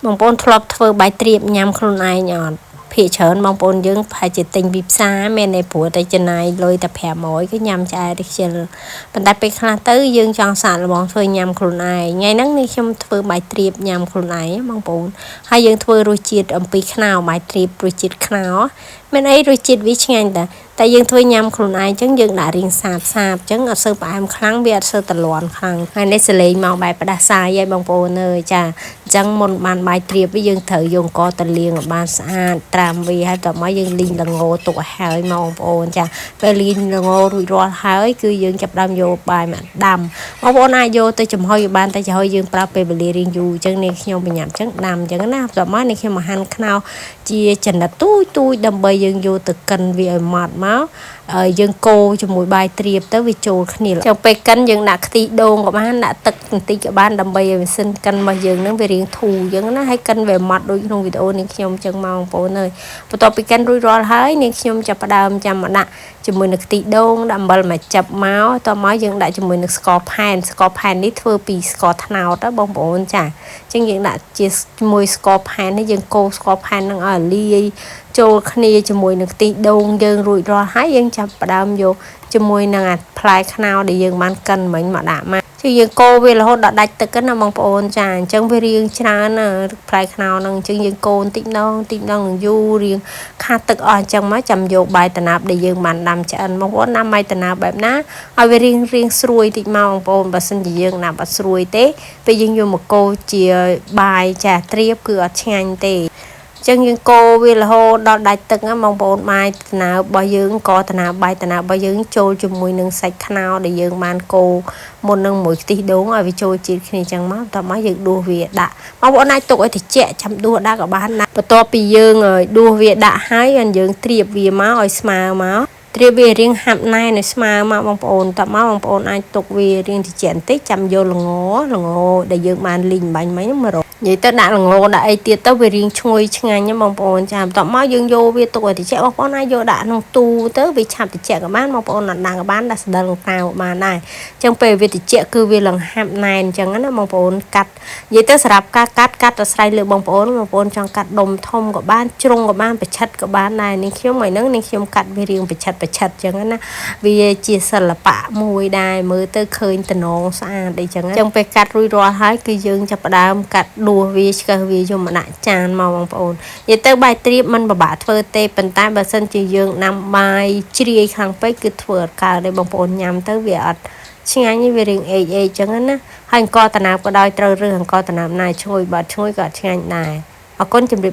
បងប្អូនធ្លាប់ធ្វើបាយទ្រាបញ៉ាំខ្លួនឯងអត់ភាគច្រើនបងប្អូនយើងប្រហែលជាទិញពីផ្សារមែនទេព្រោះតែចំណាយលុយតែ500គឺញ៉ាំឆ្អែតខ្ជិលប៉ុន្តែពេលខ្លះទៅយើងចង់សាកល្បងធ្វើញ៉ាំខ្លួនឯងថ្ងៃហ្នឹងនេះខ្ញុំធ្វើបាយទ្រាបញ៉ាំខ្លួនឯងបងប្អូនហើយយើងធ្វើរសជាតិអំពីខ្នោបាយទ្រាបរសជាតិខ្នោមានអីរសជាតិវាឆ្ងាញ់តែយើងធ្វើញ៉ាំខ្លួនឯងអញ្ចឹងយើងដាក់រៀងសាបអញ្ចឹងអត់សូវផ្អែមខ្លាំងវាអត់សូវតលាន់ខ្លាំងហើយនេះសលេងមកបែបផ្ដាសាយហើយបងប្អូនអើយចាអញ្ចឹងមុនបានបាយទ្រាបវិញយើងត្រូវយកអង្ករទៅលាងឲ្យបានស្អាតត្រាំវាហើយតមកយើងលីងល្ងទុកឲ្យហើយមកបងប្អូនចាពេលលីងល្ងរួចរាល់ហើយគឺយើងចាប់ដើមយកបាយមកដាំបងប្អូនអាចយកទៅចំហុយបានតែចំហុយយើងប្រើពេលវេលារៀងយូរអញ្ចឹងនេះខ្ញុំបញ្ញាប់អញ្ចឹងដាំអញ្ចឹងណាតមកនេះខ្ញុំមកហាន់ខ្នោជាចំណិតទូចដើម្បីយើងយកទៅកិនវាឲ្យម៉ត់មកយើងកូរជាមួយបាយទ្រាបទៅវាចូលគ្នាចឹងពេលកិនយើងដាក់ខ្ទិះដូងក៏បានដាក់ទឹកបន្តិចក៏បានដើម្បីឲ្យវាសិនកិនរបស់យើងនឹងវារៀងធូរអញ្ចឹងណាហើយកិនវាម៉ត់ដូចក្នុងវីដេអូនេះខ្ញុំអញ្ចឹងមកបងប្អូនអើយបន្ទាប់ពីកិនរួចរាល់ហើយនេះខ្ញុំចាប់ផ្ដើមចាំមកដាក់ជាមួយនឹងខ្ទិះដូងដាក់អំបិលមកចាប់មកតមកយើងដាក់ជាមួយនឹងស្ករផែននេះធ្វើពីស្ករត្នោតបងប្អូនចាអញ្ចឹងយើងដាក់ជាមួយស្ករផែននេះយើងកូរស្ករផែននឹងឲ្យលាយចូលគ្នាជាមួយនឹងខ្ទិះដូងយើងរួចរាល់ហើយយើងចាប់ផ្ដើមយកជាមួយនឹងផ្លែខ្នោដែលយើងបានកិនមិញមកដាក់មកគឺយើងកូរវារហូតដល់ដាច់ទឹកណាបងប្អូនចាអញ្ចឹងវារៀងច្រើនណាផ្លែខ្នោហ្នឹងអញ្ចឹងយើងកូរតិចម្ដងនឹងយូររៀងខាទឹកអស់អញ្ចឹងមកចាំយកបាយតាណាប់ដែលយើងបានដាំឆ្អិនបងប្អូនដាំបាយតាណាប់បែបណាឲ្យវារៀងស្រួយតិចមកបងប្អូនបើសិនជាយើងដាំអត់ស្រួយទេពេលយើងយកមកកូរជាបាយចាទ្រាបគឺអត់ឆ្ងាញ់ទេចឹងយើងកូរវារហូតដល់ដាច់ទឹកណាបងប្អូនបាយតាណារបស់យើងក៏តាណាបាយតាណារបស់យើងចូលជាមួយនឹងសាច់ខ្នោដែលយើងបានកូរមុននឹងមួយខ្ទិះដូងឲ្យវាចូលជាតិគ្នាចឹងមកតោះមកយើងដួសវាដាក់បងប្អូនអាចទុកឲ្យត្រជាក់ចាំដួសដាក់ក៏បានដែរបន្ទាប់ពីយើងដួសវាដាក់ហើយយើងត្រៀបវាមកឲ្យស្មើមកត្រៀបវារៀងហាប់ណែនឲ្យស្មើមកបងប្អូនតមកបងប្អូនអាចទុកវារៀងត្រជាក់បន្តិចចាំយកល្ងដែលយើងបានលីងបាញ់មិញមករកនិយាយទៅដាក់ល្ងដាក់អីទៀតទៅវារៀងឈ្ងុយឆ្ងាញ់បងប្អូនចាបន្ទាប់មកយើងយកវាទុកឲ្យត្រជាក់បងប្អូនអាចយកដាក់ក្នុងទូទៅវាឆាប់ត្រជាក់ក៏បានបងប្អូនអត់ដាក់ក៏បានដាក់ស្តឹងតាវបានដែរអញ្ចឹងពេលវាត្រជាក់គឺវាឡើងហាប់ណែនអញ្ចឹងណាបងប្អូនកាត់និយាយទៅសម្រាប់ការកាត់អាស្រ័យលើបងប្អូនចង់កាត់ដុំធំក៏បានជ្រុងក៏បានប្រឆិតក៏បានដែរនេះខ្ញុំឲ្យហ្នឹងនេះខ្ញុំកាត់វារៀងប្រឆិតអញ្ចឹងណាវាជាសិល្បៈមួយដែរមើលទៅឃើញតំណងស្អាតអីចឹងអញ្ចឹងពេលកាត់រួចរាល់ហើយគឺយើងចាប់ផ្ដើមកាត់ដួសវាឆ្កឹះវាយកមកដាក់ចានមកបងប្អូននិយាយទៅបាយទ្រាបมันពិបាកធ្វើទេប៉ុន្តែបើសិនជាយើងដាំបាយជ្រាយខាងពេកគឺធ្វើអត់កើតទេបងប្អូនញ៉ាំទៅវាអត់ឆ្ងាញ់វារៀងអេចឹងណាហើយអង្គតាណាបក៏ដោយត្រូវរើសអង្គតាណាបណាឈ្ងុយបើឈ្ងុយក៏ឆ្ងាញ់ដែរអរគុណជម្រាប